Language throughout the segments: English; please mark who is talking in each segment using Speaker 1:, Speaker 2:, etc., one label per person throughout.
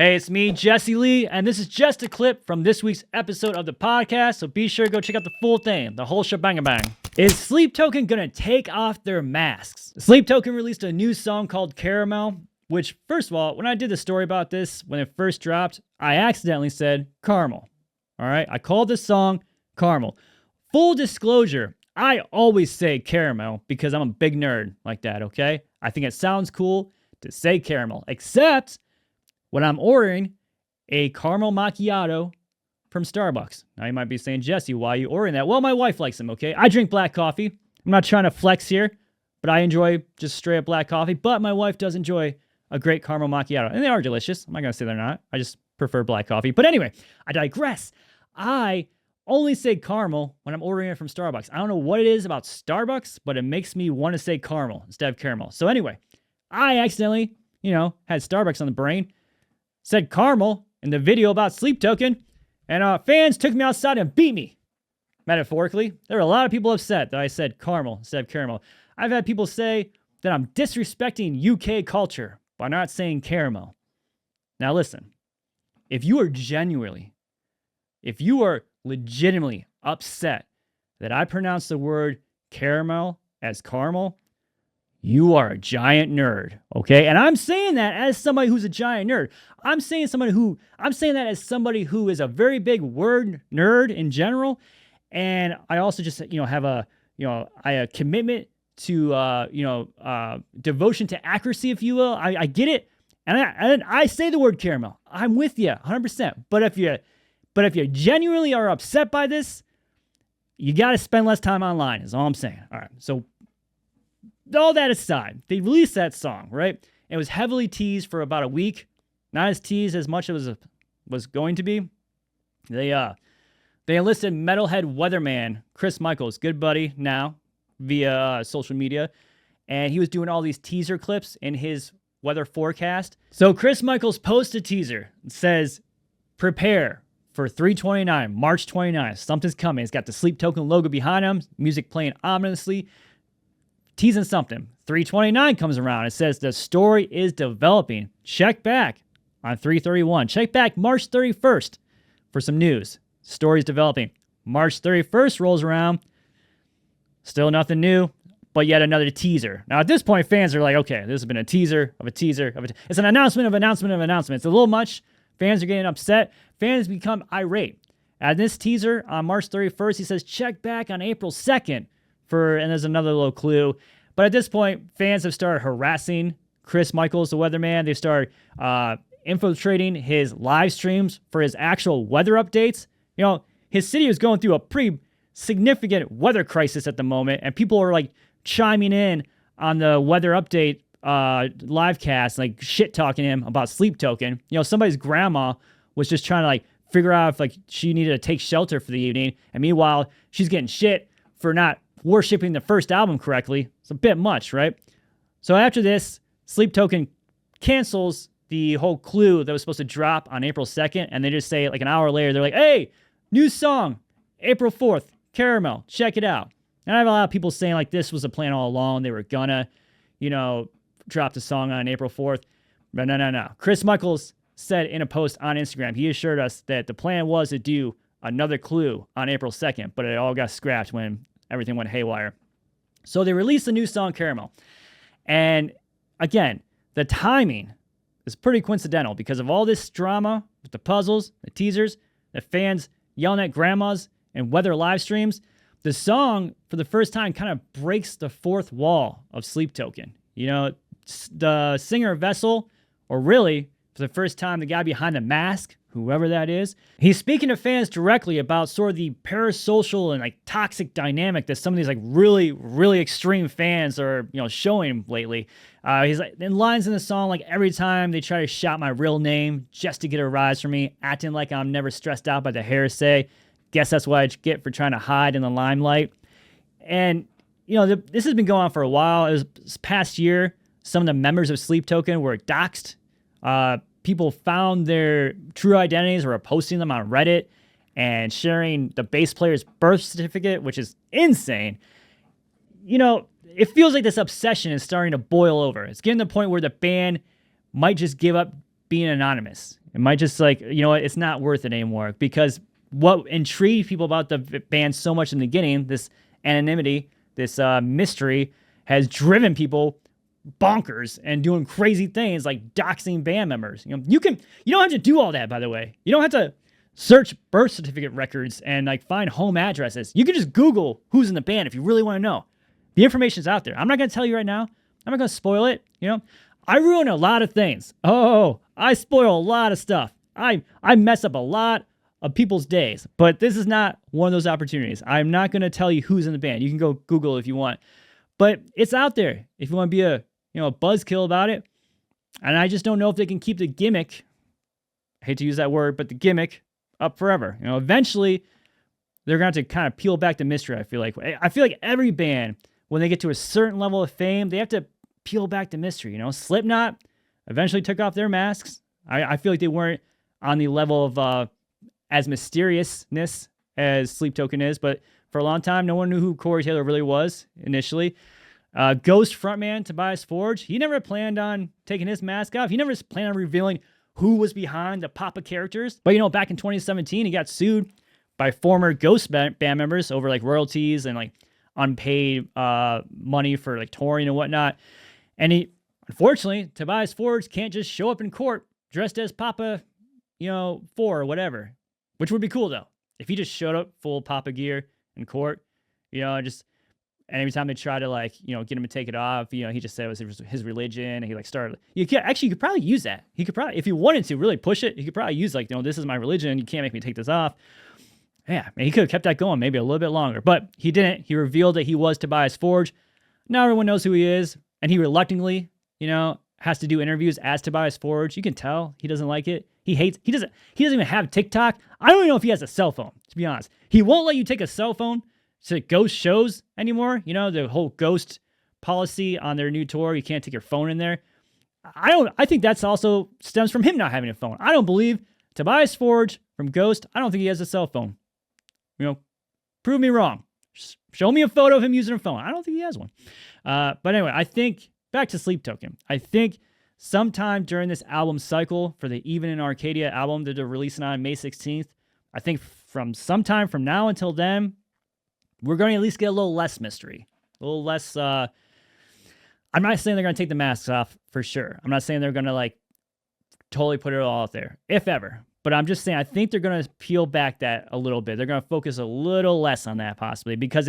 Speaker 1: Hey, it's me, Jesse Lee, and this is just a clip from this week's episode of the podcast, so be sure to go check out the full thing, the whole shebang-a-bang. Is Sleep Token gonna take off their masks? Sleep Token released a new song called Caramel, which, first of all, when I did the story about this, when it first dropped, I accidentally said caramel. All right, I called this song Caramel. Full disclosure, I always say caramel because I'm a big nerd like that, okay? I think it sounds cool to say caramel, except when I'm ordering a caramel macchiato from Starbucks. Now you might be saying, Jesse, why are you ordering that? Well, my wife likes them, okay? I drink black coffee. I'm not trying to flex here, but I enjoy just straight up black coffee. But my wife does enjoy a great caramel macchiato. And they are delicious. I'm not going to say they're not. I just prefer black coffee. But anyway, I digress. I only say caramel when I'm ordering it from Starbucks. I don't know what it is about Starbucks, but it makes me want to say caramel instead of caramel. So anyway, I accidentally, had Starbucks on the brain, said caramel in the video about Sleep Token, and fans took me outside and beat me. Metaphorically, there were a lot of people upset that I said caramel instead of caramel. I've had people say that I'm disrespecting UK culture by not saying caramel. Now listen, if you are legitimately upset that I pronounce the word caramel as caramel, you are a giant nerd, okay? And I'm saying that as somebody who's a giant nerd. I'm saying that as somebody who is a very big word nerd in general. And I also just, have a commitment to, devotion to accuracy, if you will. I get it. And I say the word caramel. I'm with you 100%. But if you genuinely are upset by this, you got to spend less time online is all I'm saying. All right. So all that aside, they released that song, right? It was heavily teased for about a week. Not as teased as much as it was going to be. They enlisted metalhead weatherman Chris Michaels, good buddy now, via social media. And he was doing all these teaser clips in his weather forecast. So Chris Michaels posted a teaser. It says, prepare for 3/29, March 29th. Something's coming. It's got the Sleep Token logo behind him, music playing ominously, teasing something. 3/29 comes around. It says the story is developing. Check back on 3/31. Check back March 31st for some news. Story's developing. March 31st rolls around. Still nothing new, but yet another teaser. Now, at this point, fans are like, okay, this has been a teaser of a teaser of a it's an announcement of announcement of announcement. It's a little much. Fans are getting upset. Fans become irate. At this teaser on March 31st, he says, check back on April 2nd. And there's another little clue. But at this point, fans have started harassing Chris Michaels, the weatherman. They've started infiltrating his live streams for his actual weather updates. His city is going through a pretty significant weather crisis at the moment, and people are like chiming in on the weather update live cast, like shit talking him about Sleep Token. Somebody's grandma was just trying to figure out if she needed to take shelter for the evening, and meanwhile she's getting shit for not worshipping the first album correctly. It's a bit much, right? So after this, Sleep Token cancels the whole clue that was supposed to drop on April 2nd, and they just say an hour later, they're like, hey, new song, April 4th, Caramel, check it out. And I have a lot of people saying this was a plan all along. They were gonna, drop the song on April 4th. But no. Chris Michaels said in a post on Instagram, he assured us that the plan was to do another clue on April 2nd, but it all got scrapped when everything went haywire. So they released a new song, Caramel. And again, the timing is pretty coincidental because of all this drama with the puzzles, the teasers, the fans yelling at grandmas and weather live streams. The song, for the first time, kind of breaks the fourth wall of Sleep Token. The singer Vessel, or really, for the first time, the guy behind the mask, whoever that is, he's speaking to fans directly about sort of the parasocial and toxic dynamic that some of these really, really extreme fans are, showing lately. He's in lines in the song, every time they try to shout my real name just to get a rise from me, acting like I'm never stressed out by the hearsay. Guess that's what I get for trying to hide in the limelight. And, this has been going on for a while. It was this past year, some of the members of Sleep Token were doxed. People found their true identities or were posting them on Reddit and sharing the bass player's birth certificate, which is insane. It feels like this obsession is starting to boil over. It's getting to the point where the band might just give up being anonymous. It might just like, you know what, it's not worth it anymore, because what intrigued people about the band so much in the beginning, this anonymity, this mystery, has driven people bonkers and doing crazy things like doxing band members. You know, you don't have to do all that, by the way. You don't have to search birth certificate records and like find home addresses. You can just Google who's in the band if you really want to know. The information's out there. I'm not going to tell you right now. I'm not going to spoil it. You know, I ruin a lot of things. Oh, I spoil a lot of stuff. I mess up a lot of people's days, but this is not one of those opportunities. I'm not going to tell you who's in the band. You can go Google if you want, but it's out there if you want to be a buzzkill about it. And I just don't know if they can keep the gimmick, I hate to use that word, but the gimmick up forever. You know, eventually they're going to have to kind of peel back the mystery. I feel like every band, when they get to a certain level of fame, they have to peel back the mystery. You know, Slipknot eventually took off their masks. I feel like they weren't on the level of as mysteriousness as Sleep Token is, but for a long time, no one knew who Corey Taylor really was initially. Ghost frontman Tobias Forge, he never planned on taking his mask off. He never planned on revealing who was behind the Papa characters. But, you know, back in 2017, he got sued by former Ghost band members over like royalties and like unpaid money for like touring and whatnot. And unfortunately, Tobias Forge can't just show up in court dressed as Papa, 4 or whatever, which would be cool though. If he just showed up full Papa gear in court, and every time they try to get him to take it off, he just said it was his religion, and he started. You could probably use that. He could probably, if he wanted to really push it, he could probably use this is my religion. You can't make me take this off. Yeah, man, he could have kept that going maybe a little bit longer, but he didn't. He revealed that he was Tobias Forge. Now everyone knows who he is, and he reluctantly, has to do interviews as Tobias Forge. You can tell he doesn't like it. He doesn't even have TikTok. I don't even know if he has a cell phone, to be honest. He won't let you take a cell phone to Ghost shows anymore. The whole Ghost policy on their new tour. You can't take your phone in there. I think that's also stems from him not having a phone. I don't believe Tobias Forge from Ghost, I don't think he has a cell phone. Prove me wrong. Show me a photo of him using a phone. I don't think he has one. But anyway, I think, back to Sleep Token, I think sometime during this album cycle for the Even in Arcadia album that they're releasing on May 16th, I think from sometime from now until then, we're going to at least get a little less mystery. A little less, I'm not saying they're going to take the masks off for sure. I'm not saying they're going to totally put it all out there, if ever. But I'm just saying, I think they're going to peel back that a little bit. They're going to focus a little less on that possibly, because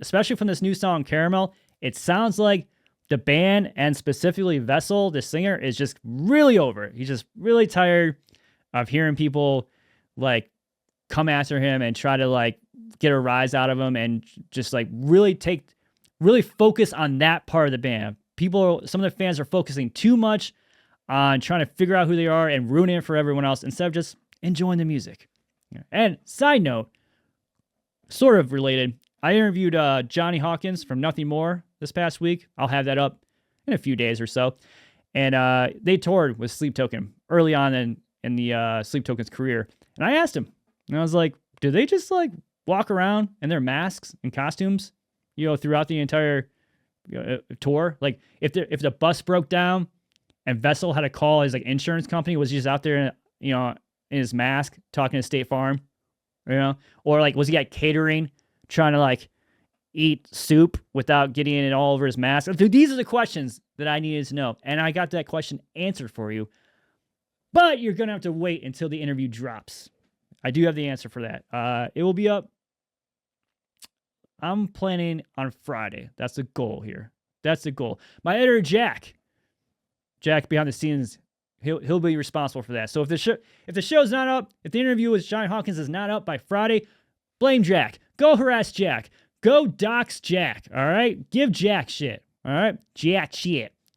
Speaker 1: especially from this new song, Caramel, it sounds like the band, and specifically Vessel, the singer, is just really over it. He's just really tired of hearing people come after him and try to get a rise out of him, and just really focus on that part of the band. Some of the fans are focusing too much on trying to figure out who they are and ruining it for everyone else instead of just enjoying the music. And side note, sort of related, I interviewed Johnny Hawkins from Nothing More this past week. I'll have that up in a few days or so. And they toured with Sleep Token early on in the Sleep Token's career. And I asked him, and I was like, do they just walk around in their masks and costumes, throughout the entire tour? If the bus broke down and Vessel had to call his insurance company, was he just out there, in his mask talking to State Farm, or was he at catering trying to eat soup without getting it all over his mask? These are the questions that I needed to know, and I got that question answered for you. But you're gonna have to wait until the interview drops. I do have the answer for that. It will be up. I'm planning on Friday. That's the goal here. That's the goal. My editor, Jack behind the scenes, he'll be responsible for that. So if the show's not up, if the interview with Johnny Hawkins is not up by Friday, blame Jack. Go harass Jack. Go dox Jack. All right? Give Jack shit. All right? Jack shit.